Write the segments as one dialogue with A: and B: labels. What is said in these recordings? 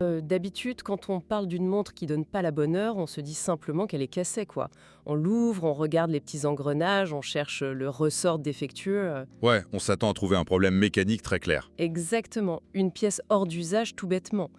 A: D'habitude, quand on parle d'une montre qui donne pas la bonne heure, on se dit simplement qu'elle est cassée, quoi. On l'ouvre, on regarde les petits engrenages, on cherche le ressort défectueux.
B: Ouais, on s'attend à trouver un problème mécanique très clair.
A: Exactement, une pièce hors d'usage tout bêtement.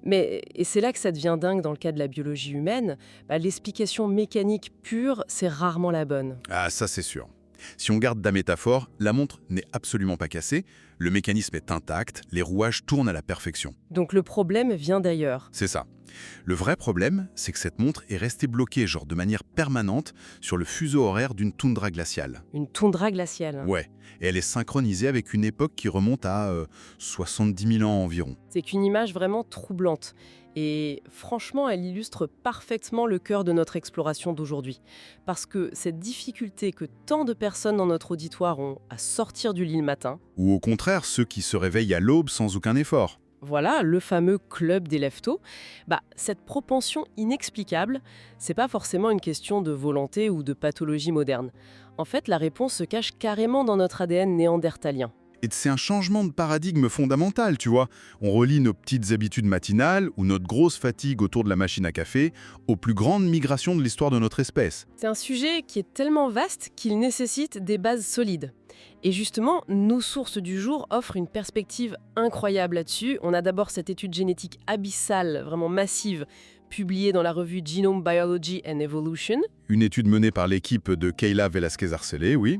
A: Mais, et c'est là que ça devient dingue dans le cas de la biologie humaine, l'explication mécanique pure, c'est rarement la bonne.
B: Ah, ça c'est sûr. Si on garde la métaphore, la montre n'est absolument pas cassée, le mécanisme est intact, les rouages tournent à la perfection.
A: Donc le problème vient d'ailleurs.
B: C'est ça. Le vrai problème, c'est que cette montre est restée bloquée, genre de manière permanente, sur le fuseau horaire d'une toundra glaciale.
A: Une toundra glaciale.
B: Ouais, et elle est synchronisée avec une époque qui remonte à 70 000 ans environ.
A: C'est qu'une image vraiment troublante. Et franchement, elle illustre parfaitement le cœur de notre exploration d'aujourd'hui. Parce que cette difficulté que tant de personnes dans notre auditoire ont à sortir du lit le matin,
B: Ou au contraire, ceux qui se réveillent à l'aube sans aucun effort.
A: voilà, le fameux club des lève-tôt, cette propension inexplicable, c'est pas forcément une question de volonté ou de pathologie moderne. En fait, la réponse se cache carrément dans notre ADN néandertalien.
B: Et c'est un changement de paradigme fondamental, tu vois. On relie nos petites habitudes matinales ou notre grosse fatigue autour de la machine à café aux plus grandes migrations de l'histoire de notre espèce.
A: C'est un sujet qui est tellement vaste qu'il nécessite des bases solides. Et justement, nos sources du jour offrent une perspective incroyable là-dessus. On a d'abord cette étude génétique abyssale, vraiment massive, publiée dans la revue Genome Biology and Evolution.
B: Une étude menée par l'équipe de Kayla Velasquez-Arcelé, oui.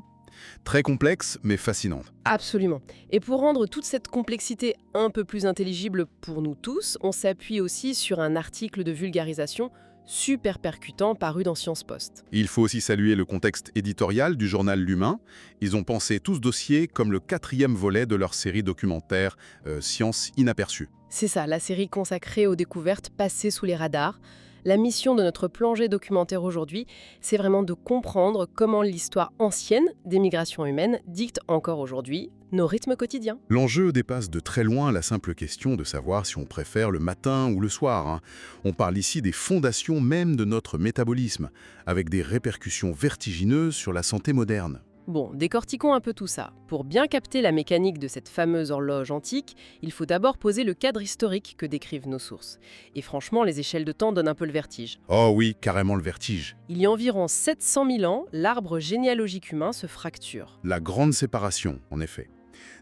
B: Très complexe, mais fascinante.
A: Absolument. Et pour rendre toute cette complexité un peu plus intelligible pour nous tous, on s'appuie aussi sur un article de vulgarisation super percutant paru dans Sciences Post.
B: Il faut aussi saluer le contexte éditorial du journal L'Humain. Ils ont pensé tout ce dossier comme le 4e volet de leur série documentaire Science inaperçue.
A: C'est ça, la série consacrée aux découvertes passées sous les radars. La mission de notre plongée documentaire aujourd'hui, c'est vraiment de comprendre comment l'histoire ancienne des migrations humaines dicte encore aujourd'hui nos rythmes quotidiens.
B: L'enjeu dépasse de très loin la simple question de savoir si on préfère le matin ou le soir, hein. On parle ici des fondations même de notre métabolisme, avec des répercussions vertigineuses sur la santé moderne.
A: Bon, décortiquons un peu tout ça. Pour bien capter la mécanique de cette fameuse horloge antique, il faut d'abord poser le cadre historique que décrivent nos sources. Et franchement, les échelles de temps donnent un peu le vertige.
B: Oh oui, carrément le vertige.
A: Il y a environ 700 000 ans, l'arbre généalogique humain se fracture.
B: La grande séparation, en effet.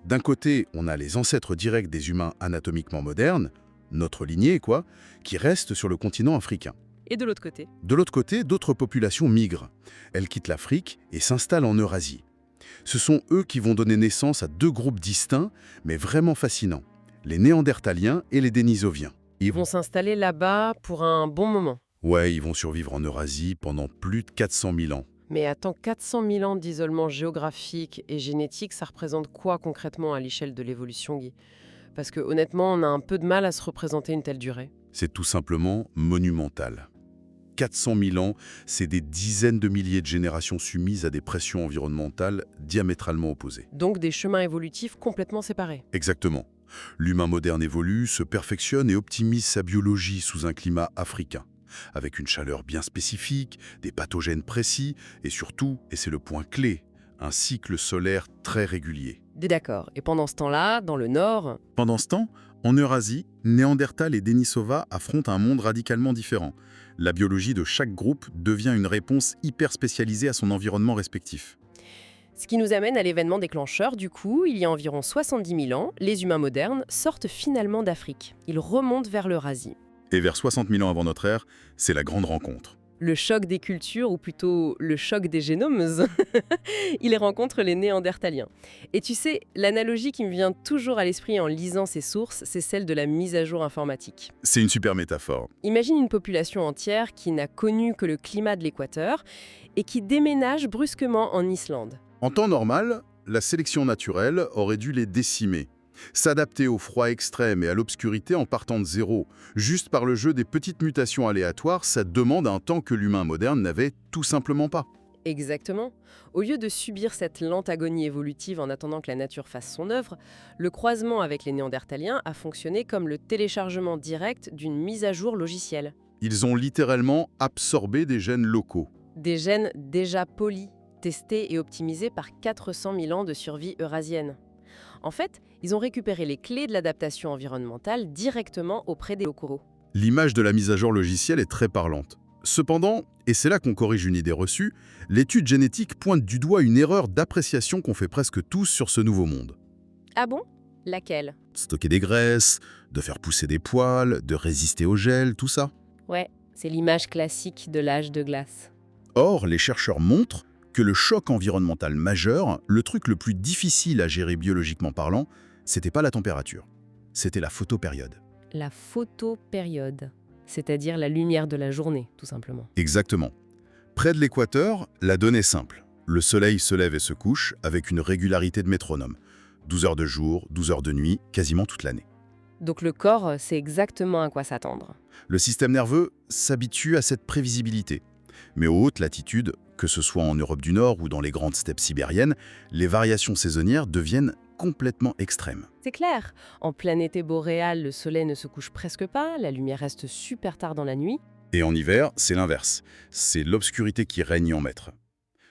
B: D'un côté, on a les ancêtres directs des humains anatomiquement modernes, notre lignée quoi, qui reste sur le continent africain.
A: Et de l'autre côté,
B: De l'autre côté, d'autres populations migrent. Elles quittent l'Afrique et s'installent en Eurasie. Ce sont eux qui vont donner naissance à deux groupes distincts, mais vraiment fascinants, les Néandertaliens et les Denisoviens.
A: ils vont s'installer là-bas pour un bon moment.
B: Ouais, ils vont survivre en Eurasie pendant plus de 400 000 ans.
A: Mais attends, 400 000 ans d'isolement géographique et génétique, ça représente quoi concrètement à l'échelle de l'évolution, Guy? Parce que honnêtement, on a un peu de mal à se représenter une telle durée.
B: C'est tout simplement monumental. 400 000 ans, c'est des dizaines de milliers de générations soumises à des pressions environnementales diamétralement opposées.
A: Donc des chemins évolutifs complètement séparés.
B: Exactement. L'humain moderne évolue, se perfectionne et optimise sa biologie sous un climat africain, avec une chaleur bien spécifique, des pathogènes précis et surtout, et c'est le point clé, un cycle solaire très régulier.
A: D'accord. Et pendant ce temps-là, dans le nord,
B: Pendant ce temps, en Eurasie, Néandertal et Denisova affrontent un monde radicalement différent. La biologie de chaque groupe devient une réponse hyper spécialisée à son environnement respectif.
A: ce qui nous amène à l'événement déclencheur, du coup, il y a environ 70 000 ans, les humains modernes sortent finalement d'Afrique. Ils remontent vers l'Eurasie.
B: Et vers 60 000 ans avant notre ère, c'est la grande rencontre.
A: Le choc des cultures, ou plutôt le choc des génomes, il rencontre les Néandertaliens. Et tu sais, l'analogie qui me vient toujours à l'esprit en lisant ces sources, c'est celle de la mise à jour informatique.
B: C'est une super métaphore.
A: Imagine une population entière qui n'a connu que le climat de l'équateur et qui déménage brusquement en Islande.
B: En temps normal, la sélection naturelle aurait dû les décimer. S'adapter au froid extrême et à l'obscurité en partant de zéro, juste par le jeu des petites mutations aléatoires, ça demande un temps que l'humain moderne n'avait tout simplement pas.
A: Exactement. Au lieu de subir cette lente agonie évolutive en attendant que la nature fasse son œuvre, le croisement avec les Néandertaliens a fonctionné comme le téléchargement direct d'une mise à jour logicielle.
B: Ils ont littéralement absorbé des gènes locaux.
A: Des gènes déjà polis, testés et optimisés par 400 000 ans de survie eurasienne. En fait, ils ont récupéré les clés de l'adaptation environnementale directement auprès des locaux.
B: L'image de la mise à jour logicielle est très parlante. Cependant, et c'est là qu'on corrige une idée reçue, l'étude génétique pointe du doigt une erreur d'appréciation qu'on fait presque tous sur ce nouveau monde.
A: Ah bon? Laquelle?
B: Stocker des graisses, de faire pousser des poils, de résister au gel, tout ça.
A: Ouais, c'est l'image classique de l'âge de glace.
B: Or, les chercheurs montrent que le choc environnemental majeur, le truc le plus difficile à gérer biologiquement parlant, c'était pas la température, c'était la photopériode.
A: La photopériode, c'est-à-dire la lumière de la journée, tout simplement.
B: Exactement. Près de l'équateur, la donnée est simple. Le soleil se lève et se couche avec une régularité de métronome. 12 heures de jour, 12 heures de nuit, quasiment toute l'année.
A: Donc le corps sait exactement à quoi s'attendre.
B: Le système nerveux s'habitue à cette prévisibilité. Mais aux hautes latitudes, que ce soit en Europe du Nord ou dans les grandes steppes sibériennes, les variations saisonnières deviennent complètement extrêmes.
A: C'est clair, en plein été boréal, le soleil ne se couche presque pas, la lumière reste super tard dans la nuit.
B: Et en hiver, c'est l'inverse. C'est l'obscurité qui règne en maître.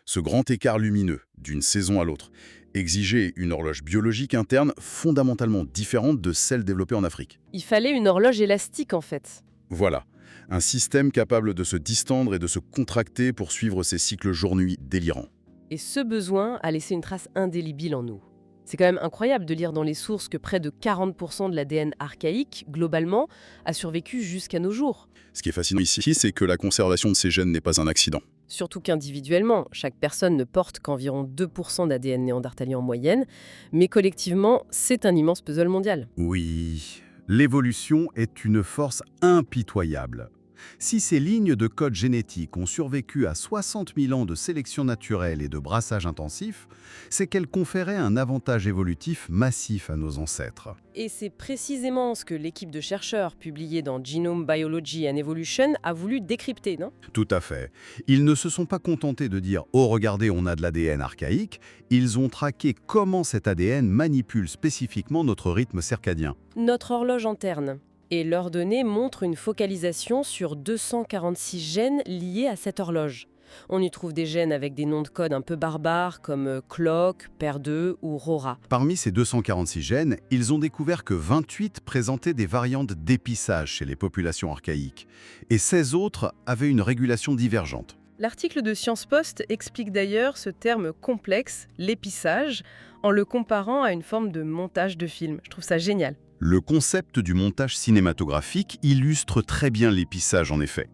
B: Ce grand écart lumineux, d'une saison à l'autre, exigeait une horloge biologique interne fondamentalement différente de celle développée en Afrique.
A: Il fallait une horloge élastique en fait.
B: Voilà, un système capable de se distendre et de se contracter pour suivre ces cycles jour-nuit délirants.
A: Et ce besoin a laissé une trace indélébile en nous. C'est quand même incroyable de lire dans les sources que près de 40% de l'ADN archaïque, globalement, a survécu jusqu'à nos jours.
B: Ce qui est fascinant ici, c'est que la conservation de ces gènes n'est pas un accident.
A: Surtout qu'individuellement, chaque personne ne porte qu'environ 2% d'ADN néandertalien en moyenne, mais collectivement, c'est un immense puzzle mondial.
C: Oui, l'évolution est une force impitoyable. Si ces lignes de code génétique ont survécu à 60 000 ans de sélection naturelle et de brassage intensif, c'est qu'elles conféraient un avantage évolutif massif à nos ancêtres.
A: Et c'est précisément ce que l'équipe de chercheurs publiée dans Genome Biology and Evolution a voulu décrypter, non?
C: Tout à fait. Ils ne se sont pas contentés de dire « Oh, regardez, on a de l'ADN archaïque », ils ont traqué comment cet ADN manipule spécifiquement notre rythme circadien.
A: Notre horloge interne. Et leurs données montrent une focalisation sur 246 gènes liés à cette horloge. On y trouve des gènes avec des noms de code un peu barbares comme Clock, PER2 ou RORA.
C: Parmi ces 246 gènes, ils ont découvert que 28 présentaient des variantes d'épissage chez les populations archaïques, et 16 autres avaient une régulation divergente.
A: L'article de Science Post explique d'ailleurs ce terme complexe, l'épissage, en le comparant à une forme de montage de film. Je trouve ça génial.
C: Le concept du montage cinématographique illustre très bien l'épissage en effet.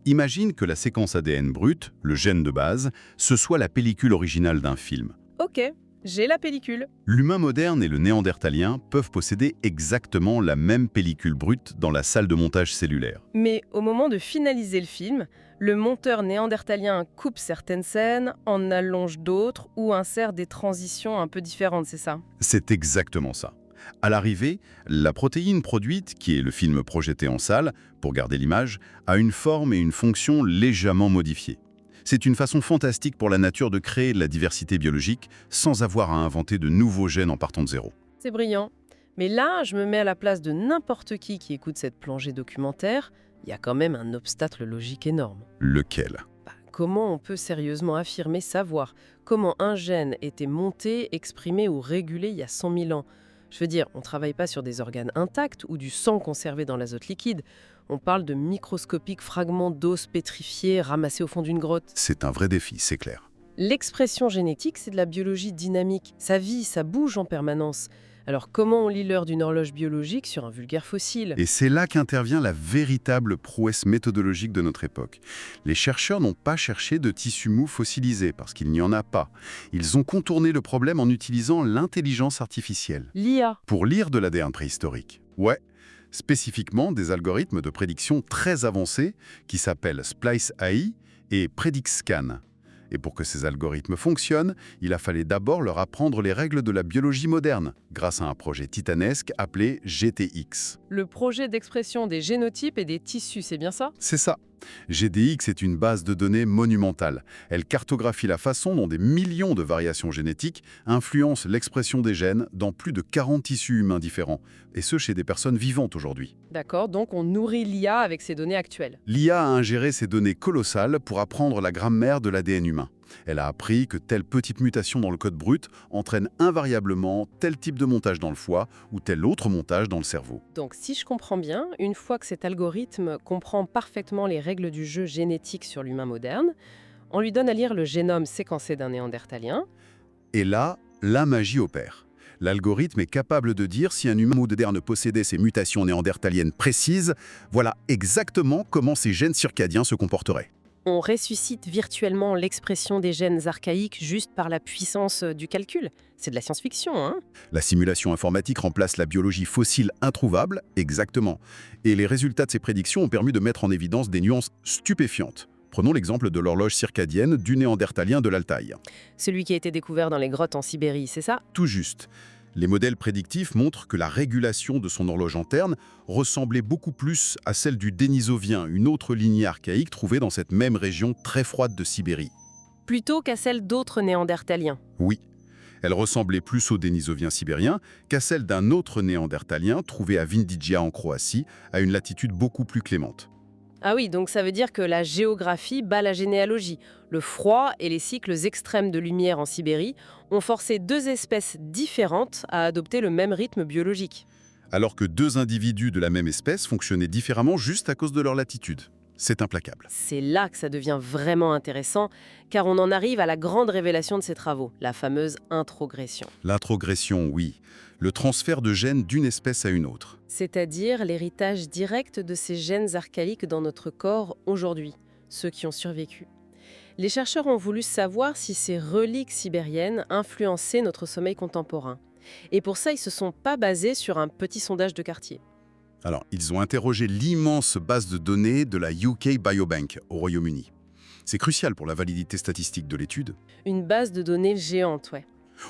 C: Imagine que la séquence ADN brute, le gène de base, ce soit la pellicule originale d'un film.
A: Ok, j'ai la pellicule.
C: L'humain moderne et le néandertalien peuvent posséder exactement la même pellicule brute dans la salle de montage cellulaire.
A: Mais au moment de finaliser le film, le monteur néandertalien coupe certaines scènes, en allonge d'autres ou insère des transitions un peu différentes, c'est ça?
C: C'est exactement ça. À l'arrivée, la protéine produite, qui est le film projeté en salle, pour garder l'image, a une forme et une fonction légèrement modifiées. C'est une façon fantastique pour la nature de créer de la diversité biologique sans avoir à inventer de nouveaux gènes en partant de zéro.
A: C'est brillant. Mais là, je me mets à la place de n'importe qui écoute cette plongée documentaire. Il y a quand même un obstacle logique énorme.
C: Lequel ?
A: Comment on peut sérieusement affirmer savoir comment un gène était monté, exprimé ou régulé il y a 100 000 ans ? Je veux dire, on ne travaille pas sur des organes intacts ou du sang conservé dans l'azote liquide. On parle de microscopiques fragments d'os pétrifiés ramassés au fond d'une grotte.
C: C'est un vrai défi, c'est clair.
A: L'expression génétique, c'est de la biologie dynamique. Ça vit, ça bouge en permanence. Alors comment on lit l'heure d'une horloge biologique sur un vulgaire fossile?
C: Et c'est là qu'intervient la véritable prouesse méthodologique de notre époque. Les chercheurs n'ont pas cherché de tissu mou fossilisé, parce qu'il n'y en a pas. Ils ont contourné le problème en utilisant l'intelligence artificielle.
A: L'IA.
C: Pour lire de l'ADN préhistorique. Ouais, spécifiquement des algorithmes de prédiction très avancés qui s'appellent Splice AI et PredictScan. Et pour que ces algorithmes fonctionnent, il a fallu d'abord leur apprendre les règles de la biologie moderne, grâce à un projet titanesque appelé GTX.
A: Le projet d'expression des génotypes et des tissus, c'est bien ça?
C: C'est ça. GDX est une base de données monumentale. Elle cartographie la façon dont des millions de variations génétiques influencent l'expression des gènes dans plus de 40 tissus humains différents, et ce chez des personnes vivantes aujourd'hui.
A: D'accord, donc on nourrit l'IA avec ces données actuelles.
C: L'IA a ingéré ces données colossales pour apprendre la grammaire de l'ADN humain. Elle a appris que telle petite mutation dans le code brut entraîne invariablement tel type de montage dans le foie ou tel autre montage dans le cerveau.
A: Donc si je comprends bien, une fois que cet algorithme comprend parfaitement les règles du jeu génétique sur l'humain moderne, on lui donne à lire le génome séquencé d'un néandertalien.
C: Et là, la magie opère. L'algorithme est capable de dire si un humain moderne possédait ces mutations néandertaliennes précises, voilà exactement comment ces gènes circadiens se comporteraient.
A: On ressuscite virtuellement l'expression des gènes archaïques juste par la puissance du calcul. C'est de la science-fiction, hein?
C: La simulation informatique remplace la biologie fossile introuvable, exactement. Et les résultats de ces prédictions ont permis de mettre en évidence des nuances stupéfiantes. Prenons l'exemple de l'horloge circadienne du néandertalien de l'Altaï.
A: Celui qui a été découvert dans les grottes en Sibérie, c'est ça?
C: Tout juste. Les modèles prédictifs montrent que la régulation de son horloge interne ressemblait beaucoup plus à celle du Dénisovien, une autre lignée archaïque trouvée dans cette même région très froide de Sibérie.
A: Plutôt qu'à celle d'autres néandertaliens.
C: Oui, elle ressemblait plus au Dénisovien sibérien qu'à celle d'un autre néandertalien trouvé à Vindija en Croatie, à une latitude beaucoup plus clémente.
A: Ah oui, donc ça veut dire que la géographie bat la généalogie. Le froid et les cycles extrêmes de lumière en Sibérie ont forcé deux espèces différentes à adopter le même rythme biologique.
C: Alors que deux individus de la même espèce fonctionnaient différemment juste à cause de leur latitude. C'est implacable.
A: C'est là que ça devient vraiment intéressant, car on en arrive à la grande révélation de ces travaux, la fameuse introgression.
C: L'introgression, oui. Le transfert de gènes d'une espèce à une autre.
A: C'est-à-dire l'héritage direct de ces gènes archaïques dans notre corps aujourd'hui, ceux qui ont survécu. Les chercheurs ont voulu savoir si ces reliques sibériennes influençaient notre sommeil contemporain. Et pour ça, ils ne se sont pas basés sur un petit sondage de quartier.
C: Alors, ils ont interrogé l'immense base de données de la UK Biobank au Royaume-Uni. C'est crucial pour la validité statistique de l'étude.
A: Une base de données géante, ouais.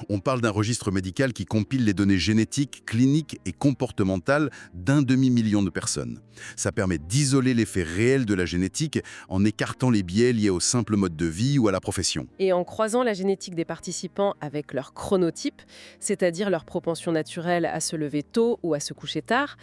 C: On parle d'un registre médical qui compile les données génétiques, cliniques et comportementales d'1 demi-million de personnes. Ça permet d'isoler l'effet réel de la génétique en écartant les biais liés au simple mode de vie ou à la profession.
A: Et en croisant la génétique des participants avec leur chronotype, c'est-à-dire leur propension naturelle à se lever tôt ou à se coucher tard,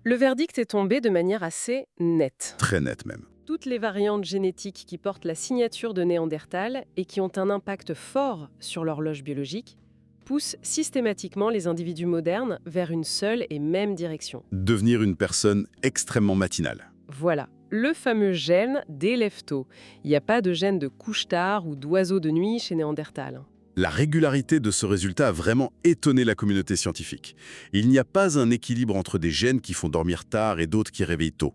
A: le verdict est tombé de manière assez nette.
C: Très net même.
A: Toutes les variantes génétiques qui portent la signature de Néandertal et qui ont un impact fort sur l'horloge biologique poussent systématiquement les individus modernes vers une seule et même direction.
C: Devenir une personne extrêmement matinale.
A: Voilà, le fameux gène des lève-tôt. Il n'y a pas de gène de couche-tard ou d'oiseau de nuit chez Néandertal.
C: La régularité de ce résultat a vraiment étonné la communauté scientifique. Il n'y a pas un équilibre entre des gènes qui font dormir tard et d'autres qui réveillent tôt.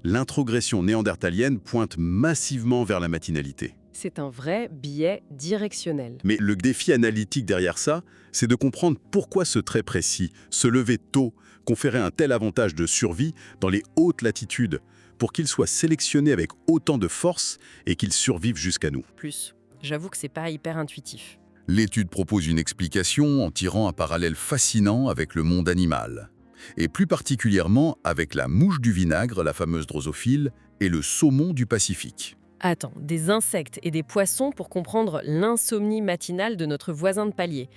C: L'introgression néandertalienne pointe massivement vers la matinalité.
A: C'est un vrai biais directionnel.
C: Mais le défi analytique derrière ça, c'est de comprendre pourquoi ce trait précis, se lever tôt, conférait un tel avantage de survie dans les hautes latitudes, pour qu'il soit sélectionné avec autant de force et qu'il survive jusqu'à nous.
A: Plus, j'avoue que c'est pas hyper intuitif.
C: L'étude propose une explication en tirant un parallèle fascinant avec le monde animal. Et plus particulièrement avec la mouche du vinaigre, la fameuse drosophile, et le saumon du Pacifique.
A: Attends, des insectes et des poissons pour comprendre l'insomnie matinale de notre voisin de palier.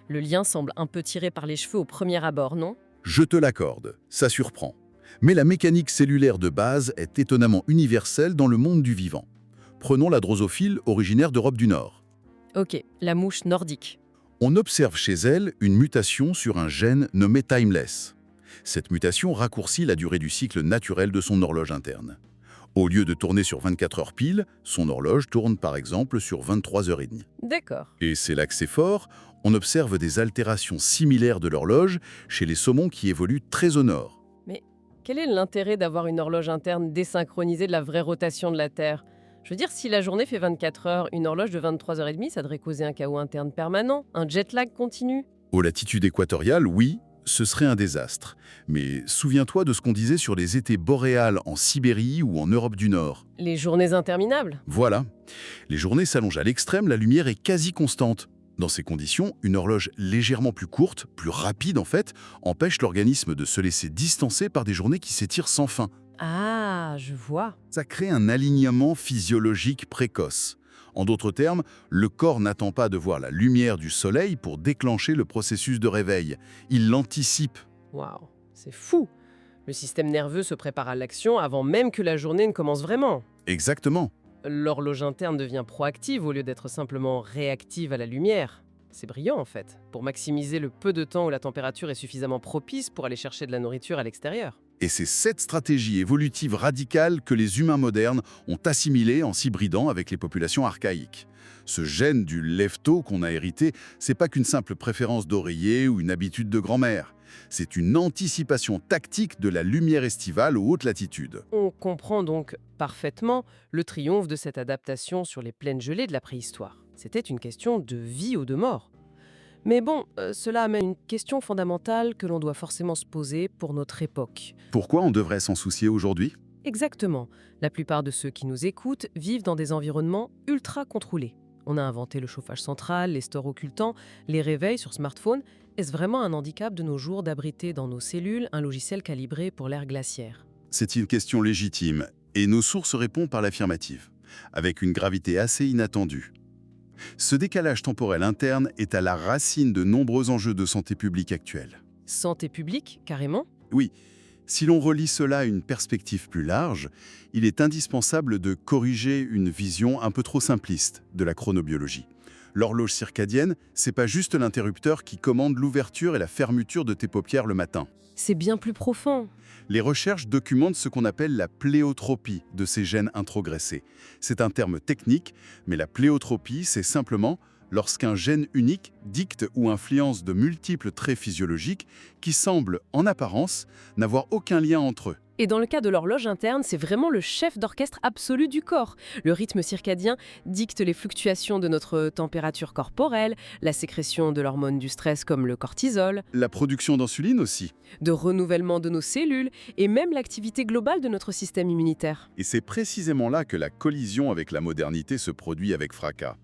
A: Le lien semble un peu tiré par les cheveux au premier abord, non?
C: Je te l'accorde, ça surprend. Mais la mécanique cellulaire de base est étonnamment universelle dans le monde du vivant. Prenons la drosophile originaire d'Europe du Nord.
A: Ok, la mouche nordique.
C: On observe chez elle une mutation sur un gène nommé timeless. Cette mutation raccourcit la durée du cycle naturel de son horloge interne. Au lieu de tourner sur 24 heures pile, son horloge tourne par exemple sur 23h30.
A: D'accord.
C: Et c'est là que c'est fort, on observe des altérations similaires de l'horloge chez les saumons qui évoluent très au nord.
A: Mais quel est l'intérêt d'avoir une horloge interne désynchronisée de la vraie rotation de la Terre? Je veux dire, si la journée fait 24 heures, une horloge de 23h30, ça devrait causer un chaos interne permanent, un jet lag continu.
C: Aux latitudes équatoriales, oui, ce serait un désastre. Mais souviens-toi de ce qu'on disait sur les étés boréales en Sibérie ou en Europe du Nord.
A: Les journées interminables.
C: Voilà. Les journées s'allongent à l'extrême, la lumière est quasi constante. Dans ces conditions, une horloge légèrement plus courte, plus rapide en fait, empêche l'organisme de se laisser distancer par des journées qui s'étirent sans fin.
A: Ah, je vois.
C: Ça crée un alignement physiologique précoce. En d'autres termes, le corps n'attend pas de voir la lumière du soleil pour déclencher le processus de réveil. Il l'anticipe.
A: Waouh, c'est fou. Le système nerveux se prépare à l'action avant même que la journée ne commence vraiment.
C: Exactement.
A: L'horloge interne devient proactive au lieu d'être simplement réactive à la lumière. C'est brillant en fait, pour maximiser le peu de temps où la température est suffisamment propice pour aller chercher de la nourriture à l'extérieur.
B: Et c'est cette stratégie évolutive radicale que les humains modernes ont assimilée en s'hybridant avec les populations archaïques. Ce gène du lève-tôt qu'on a hérité, c'est pas qu'une simple préférence d'oreiller ou une habitude de grand-mère. C'est une anticipation tactique de la lumière estivale aux hautes latitudes.
A: On comprend donc parfaitement le triomphe de cette adaptation sur les plaines gelées de la préhistoire. C'était une question de vie ou de mort. Mais bon, cela amène une question fondamentale que l'on doit forcément se poser pour notre époque.
B: Pourquoi on devrait s'en soucier aujourd'hui?
A: Exactement. La plupart de ceux qui nous écoutent vivent dans des environnements ultra contrôlés. On a inventé le chauffage central, les stores occultants, les réveils sur smartphone. Est-ce vraiment un handicap de nos jours d'abriter dans nos cellules un logiciel calibré pour l'ère glaciaire?
B: C'est une question légitime, et nos sources répondent par l'affirmative, avec une gravité assez inattendue. Ce décalage temporel interne est à la racine de nombreux enjeux de santé publique actuels.
A: Santé publique, carrément?
B: Oui, si l'on relie cela à une perspective plus large, il est indispensable de corriger une vision un peu trop simpliste de la chronobiologie. L'horloge circadienne, c'est pas juste l'interrupteur qui commande l'ouverture et la fermeture de tes paupières le matin.
A: C'est bien plus profond.
B: Les recherches documentent ce qu'on appelle la pléotropie de ces gènes introgressés. C'est un terme technique, mais la pléotropie, c'est simplement lorsqu'un gène unique dicte ou influence de multiples traits physiologiques qui semblent, en apparence, n'avoir aucun lien entre eux.
A: Et dans le cas de l'horloge interne, c'est vraiment le chef d'orchestre absolu du corps. Le rythme circadien dicte les fluctuations de notre température corporelle, la sécrétion de l'hormone du stress comme le cortisol,
B: La production d'insuline aussi.
A: de renouvellement de nos cellules et même l'activité globale de notre système immunitaire.
B: Et c'est précisément là que la collision avec la modernité se produit avec fracas.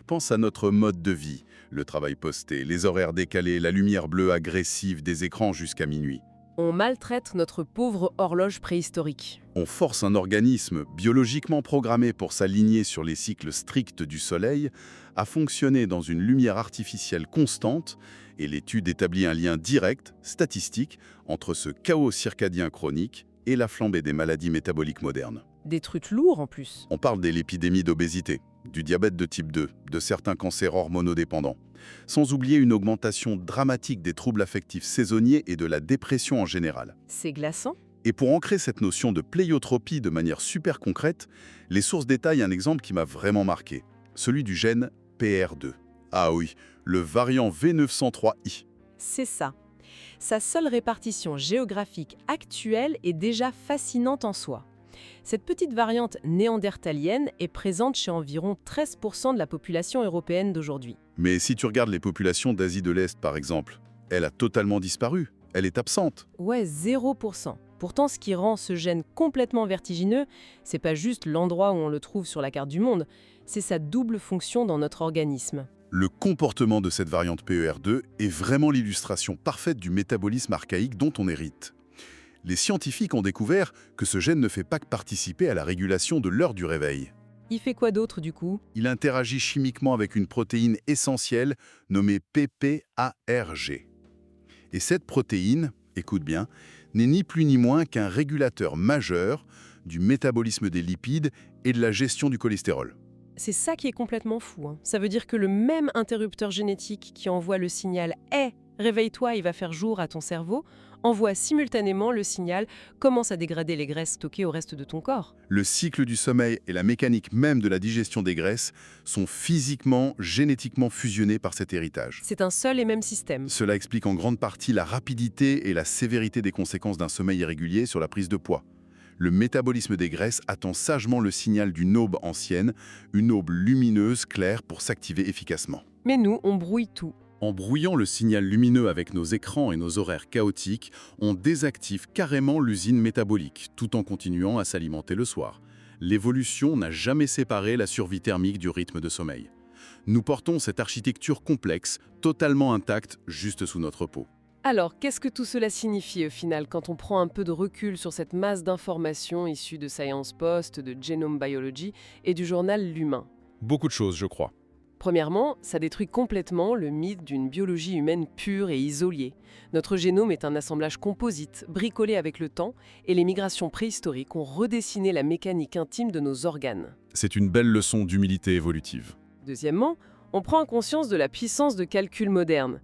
B: Pense à notre mode de vie, le travail posté, les horaires décalés, la lumière bleue agressive des écrans jusqu'à minuit.
A: On maltraite notre pauvre horloge préhistorique.
B: On force un organisme biologiquement programmé pour s'aligner sur les cycles stricts du Soleil à fonctionner dans une lumière artificielle constante, et l'étude établit un lien direct, statistique, entre ce chaos circadien chronique et la flambée des maladies métaboliques modernes.
A: Des trucs lourds en plus.
B: On parle de l'épidémie d'obésité, du diabète de type 2, de certains cancers hormonodépendants, sans oublier une augmentation dramatique des troubles affectifs saisonniers et de la dépression en général.
A: C'est glaçant.
B: Et pour ancrer cette notion de pléiotropie de manière super concrète, les sources détaillent un exemple qui m'a vraiment marqué, celui du gène PR2. Ah oui, le variant V903I.
A: C'est ça. Sa seule répartition géographique actuelle est déjà fascinante en soi. Cette petite variante néandertalienne est présente chez environ 13% de la population européenne d'aujourd'hui.
B: Mais si tu regardes les populations d'Asie de l'Est par exemple, elle a totalement disparu, elle est absente.
A: Ouais, 0%. Pourtant, ce qui rend ce gène complètement vertigineux, c'est pas juste l'endroit où on le trouve sur la carte du monde, c'est sa double fonction dans notre organisme.
B: Le comportement de cette variante PER2 est vraiment l'illustration parfaite du métabolisme archaïque dont on hérite. Les scientifiques ont découvert que ce gène ne fait pas que participer à la régulation de l'heure du réveil.
A: Il fait quoi d'autre du coup?
B: Il interagit chimiquement avec une protéine essentielle nommée PPARG. Et cette protéine, écoute bien, n'est ni plus ni moins qu'un régulateur majeur du métabolisme des lipides et de la gestion du cholestérol.
A: C'est ça qui est complètement fou, hein. Ça veut dire que le même interrupteur génétique qui envoie le signal « Hey, réveille-toi, il va faire jour » à ton cerveau, envoie simultanément le signal « Commence à dégrader les graisses stockées au reste de ton corps ».
B: Le cycle du sommeil et la mécanique même de la digestion des graisses sont physiquement, génétiquement fusionnés par cet héritage.
A: C'est un seul et même système.
B: Cela explique en grande partie la rapidité et la sévérité des conséquences d'un sommeil irrégulier sur la prise de poids. Le métabolisme des graisses attend sagement le signal d'une aube ancienne, une aube lumineuse, claire, pour s'activer efficacement.
A: Mais nous, on brouille tout.
B: En brouillant le signal lumineux avec nos écrans et nos horaires chaotiques, on désactive carrément l'usine métabolique, tout en continuant à s'alimenter le soir. L'évolution n'a jamais séparé la survie thermique du rythme de sommeil. Nous portons cette architecture complexe, totalement intacte, juste sous notre peau.
A: Alors, qu'est-ce que tout cela signifie au final quand on prend un peu de recul sur cette masse d'informations issues de Science Post, de Genome Biology et du journal L'Humain?
B: Beaucoup de choses, je crois.
A: Premièrement, ça détruit complètement le mythe d'une biologie humaine pure et isolée. Notre génome est un assemblage composite, bricolé avec le temps, et les migrations préhistoriques ont redessiné la mécanique intime de nos organes.
D: c'est une belle leçon d'humilité évolutive.
A: Deuxièmement, on prend conscience de la puissance de calcul moderne.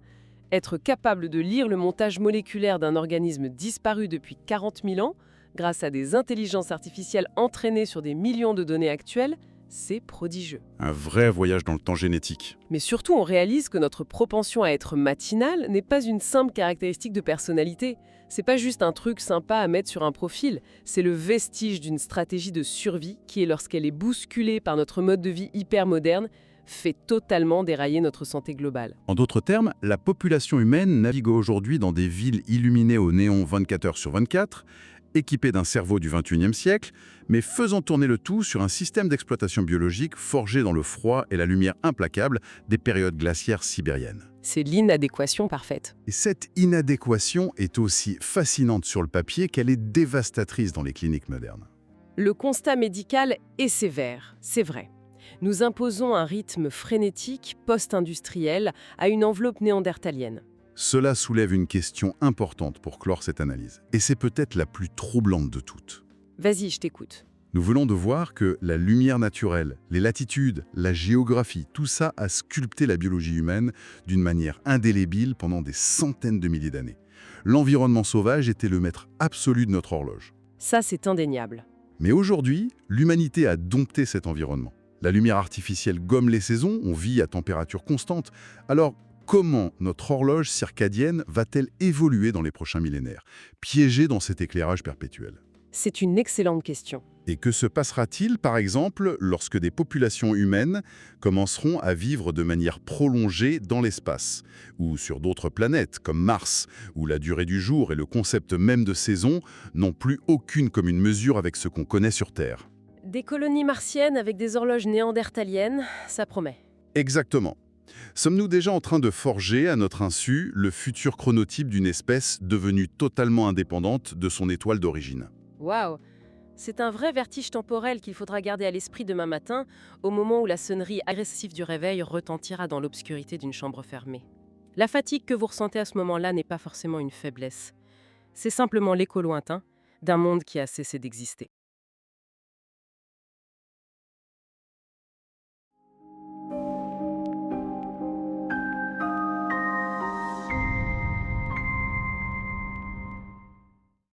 A: Être capable de lire le montage moléculaire d'un organisme disparu depuis 40 000 ans, grâce à des intelligences artificielles entraînées sur des millions de données actuelles, c'est prodigieux.
D: Un vrai voyage dans le temps génétique.
A: Mais surtout, on réalise que notre propension à être matinal n'est pas une simple caractéristique de personnalité. C'est pas juste un truc sympa à mettre sur un profil, c'est le vestige d'une stratégie de survie qui, lorsqu'elle est bousculée par notre mode de vie hyper moderne, fait totalement dérailler notre santé globale.
C: En d'autres termes, la population humaine navigue aujourd'hui dans des villes illuminées au néon 24 heures sur 24, équipées d'un cerveau du 21e siècle, mais faisant tourner le tout sur un système d'exploitation biologique forgé dans le froid et la lumière implacable des périodes glaciaires sibériennes.
A: C'est l'inadéquation parfaite.
C: Et cette inadéquation est aussi fascinante sur le papier qu'elle est dévastatrice dans les cliniques modernes.
A: Le constat médical est sévère, c'est vrai. Nous imposons un rythme frénétique, post-industriel, à une enveloppe néandertalienne.
C: Cela soulève une question importante pour clore cette analyse, et c'est peut-être la plus troublante de toutes.
A: Vas-y, je t'écoute.
C: Nous venons de voir que la lumière naturelle, les latitudes, la géographie, tout ça a sculpté la biologie humaine d'une manière indélébile pendant des centaines de milliers d'années. L'environnement sauvage était le maître absolu de notre horloge.
A: Ça, c'est indéniable.
C: Mais aujourd'hui, l'humanité a dompté cet environnement. La lumière artificielle gomme les saisons, on vit à température constante. Alors, comment notre horloge circadienne va-t-elle évoluer dans les prochains millénaires, piégée dans cet éclairage perpétuel?
A: C'est une excellente question.
C: Et que se passera-t-il, par exemple, lorsque des populations humaines commenceront à vivre de manière prolongée dans l'espace, ou sur d'autres planètes, comme Mars, où la durée du jour et le concept même de saison n'ont plus aucune commune mesure avec ce qu'on connaît sur Terre?
A: Des colonies martiennes avec des horloges néandertaliennes, ça promet.
C: Exactement. Sommes-nous déjà en train de forger, à notre insu, le futur chronotype d'une espèce devenue totalement indépendante de son étoile d'origine?
A: Waouh! C'est un vrai vertige temporel qu'il faudra garder à l'esprit demain matin, au moment où la sonnerie agressive du réveil retentira dans l'obscurité d'une chambre fermée. La fatigue que vous ressentez à ce moment-là n'est pas forcément une faiblesse. C'est simplement l'écho lointain d'un monde qui a cessé d'exister.